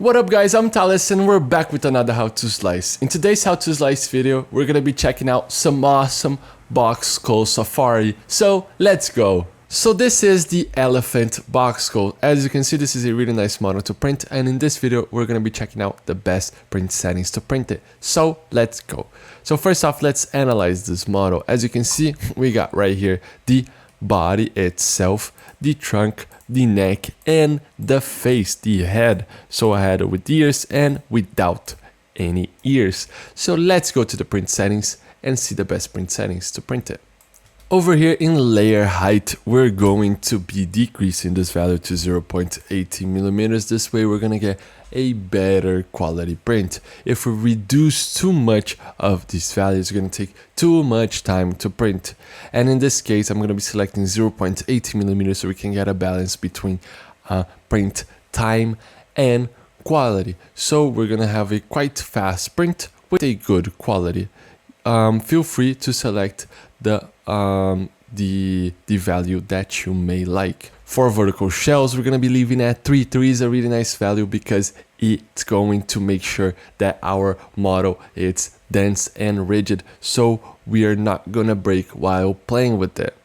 What up guys, I'm Thales and we're back with another how to slice. In today's how to slice video, we're gonna be checking out some awesome box call safari. So let's go. So this is the elephant box call. As you can see, this is a really nice model to print, and in this video we're gonna be checking out the best print settings to print it. So let's go. So first off, let's analyze this model. As you can see, we got right here the body itself, the trunk, the neck, and the face, the head. So a head with ears and without any ears. So let's go to the print settings and see the best print settings to print it. Over here in layer height, we're going to be decreasing this value to 0.80 millimeters. This way we're gonna get a better quality print. If we reduce too much of these values, it's gonna take too much time to print. And in this case, I'm gonna be selecting 0.80 millimeters so we can get a balance between print time and quality. So we're gonna have a quite fast print with a good quality. Feel free to select the value that you may like. For vertical shells, we're gonna be leaving at 3. 3 is a really nice value because it's going to make sure that our model is dense and rigid, so we are not gonna break while playing with it.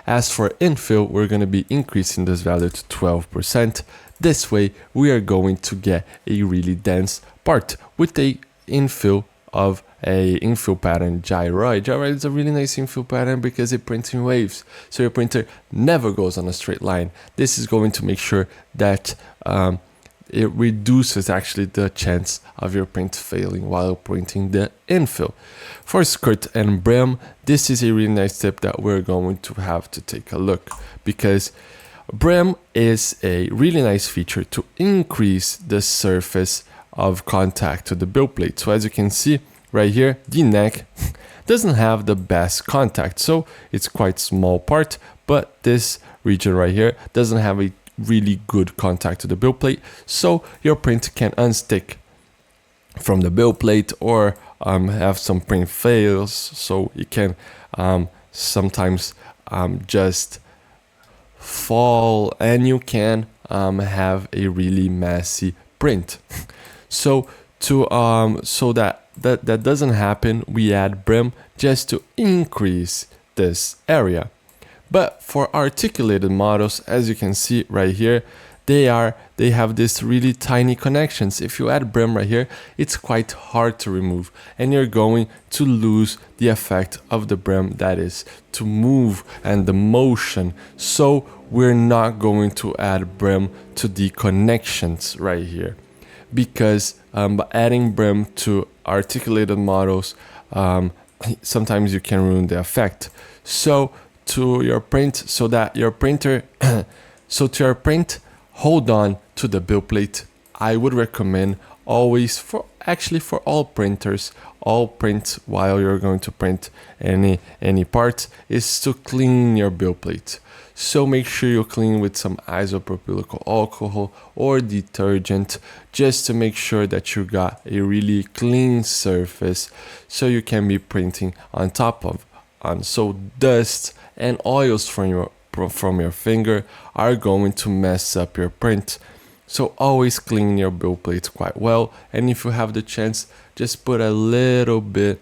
As for infill, we're gonna be increasing this value to 12%. This way, we are going to get a really dense part with a infill of a infill pattern gyroid. Gyroid is a really nice infill pattern because it prints in waves, so your printer never goes on a straight line. This is going to make sure that it reduces actually the chance of your print failing while printing the infill. For skirt and brim, this is a really nice tip that we're going to have to take a look, because brim is a really nice feature to increase the surface of contact to the build plate. So as you can see right here, the neck doesn't have the best contact, so it's quite small part, but this region right here doesn't have a really good contact to the build plate, so your print can unstick from the build plate or have some print fails, so it can sometimes just fall and you can have a really messy print. So that doesn't happen, we add brim just to increase this area. But for articulated models, as you can see right here, they have this really tiny connections. If you add brim right here, it's quite hard to remove, and you're going to lose the effect of the brim, that is to move and the motion. So we're not going to add brim to the connections right here, because by adding brim to articulated models, sometimes you can ruin the effect. So to your print, so that your printer, so to your print, hold on to the build plate. I would recommend always, for all printers, all print while you're going to print any part, is to clean your build plate. So make sure you clean with some isopropyl alcohol or detergent, just to make sure that you got a really clean surface so you can be printing on top of. So dust and oils from your finger are going to mess up your print. So always clean your build plates quite well, and if you have the chance, just put a little bit,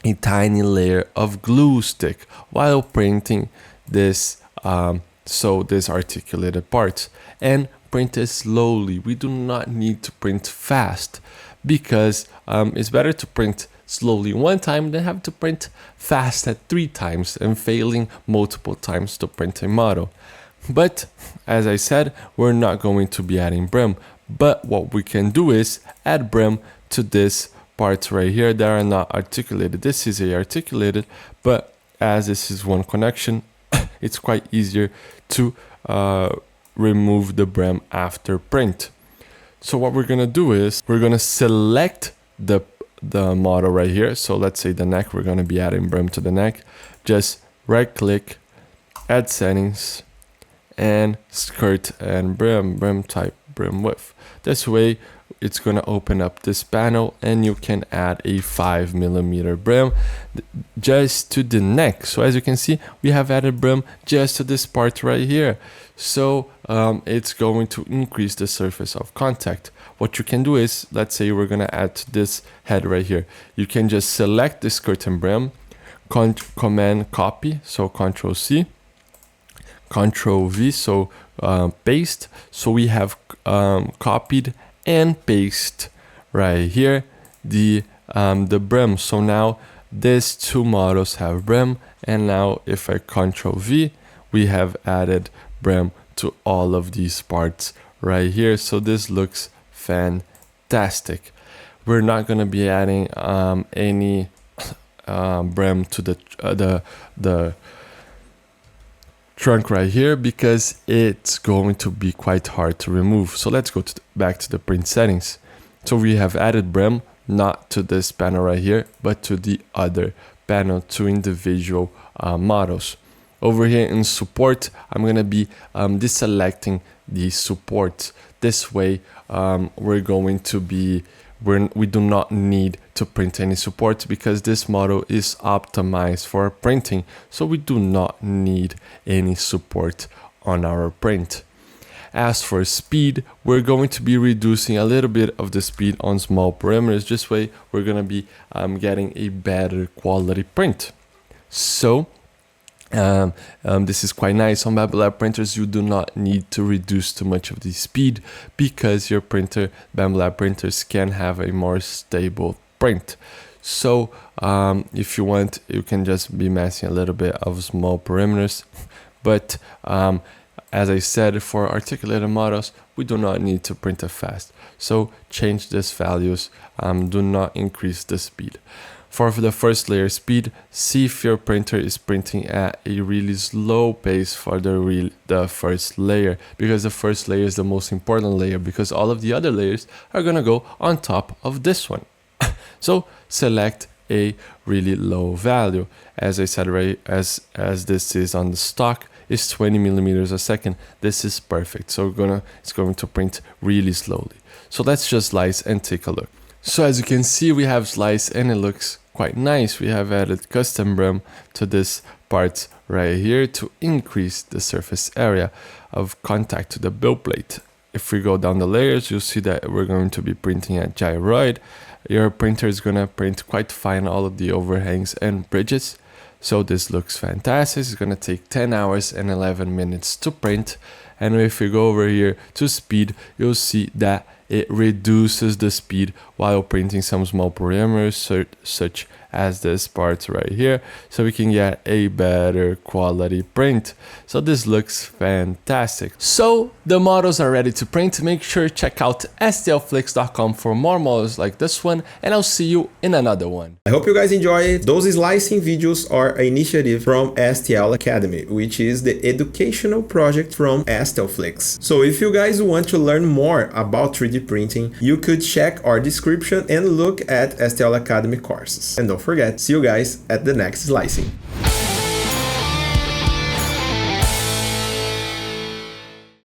a tiny layer of glue stick while printing this this articulated part, and print it slowly. We do not need to print fast, because it's better to print slowly one time than have to print fast at 3 times and failing multiple times to print a model. But as I said, we're not going to be adding brim, but what we can do is add brim to this part right here that are not articulated. This is a articulated, but as this is one connection, it's quite easier to remove the brim after print. So what we're gonna do is we're gonna select the model right here. So let's say the neck, we're gonna be adding brim to the neck. Just right click, add settings, and skirt and brim type, brim width. This way it's gonna open up this panel and you can add a 5 millimeter brim just to the neck. So as you can see, we have added brim just to this part right here. So it's going to increase the surface of contact. what you can do is, let's say we're gonna add to this head right here. You can just select the skirt and brim, command copy, so Control C, Control V, so paste. So we have copied and paste right here the brim. So now these two models have brim, and now if I Control V, we have added brim to all of these parts right here. So this looks fantastic. We're not going to be adding any brim to the trunk right here because it's going to be quite hard to remove. So let's go back to the print settings. So we have added brim, not to this panel right here, but to the other panel, to individual models. Over here in support, I'm going to be deselecting the support. This way, we're going to be, we do not need to print any support because this model is optimized for printing. So we do not need any support on our print. As for speed, we're going to be reducing a little bit of the speed on small parameters. This way, we're going to be getting a better quality print. So this is quite nice. On Bambu Lab printers, you do not need to reduce too much of the speed because your printer, Bambu Lab printers, can have a more stable print. So if you want, you can just be messing a little bit of small parameters. But as I said, for articulated models, we do not need to print it fast. So change these values, do not increase the speed. For the first layer speed, see if your printer is printing at a really slow pace for the first layer, because the first layer is the most important layer, because all of the other layers are gonna go on top of this one. So select a really low value. As I said, right, as this is on the stock, is 20 millimeters a second. This is perfect. So it's going to print really slowly. So let's just slice and take a look. So as you can see, we have slice and it looks quite nice. We have added custom brim to this part right here to increase the surface area of contact to the build plate. If we go down the layers, you'll see that we're going to be printing a gyroid. Your printer is going to print quite fine all of the overhangs and bridges. So this looks fantastic. It's going to take 10 hours and 11 minutes to print. And if we go over here to speed, you'll see that it reduces the speed while printing some small parameters such as this part right here, so we can get a better quality print. So this looks fantastic. So the models are ready to print. Make sure to check out stlflix.com for more models like this one, and I'll see you in another one. I hope you guys enjoy it. Those slicing videos are an initiative from STL Academy, which is the educational project from STL Flix. So if you guys want to learn more about 3D printing, you could check our description and look at STL Academy courses. And don't forget, see you guys at the next slicing.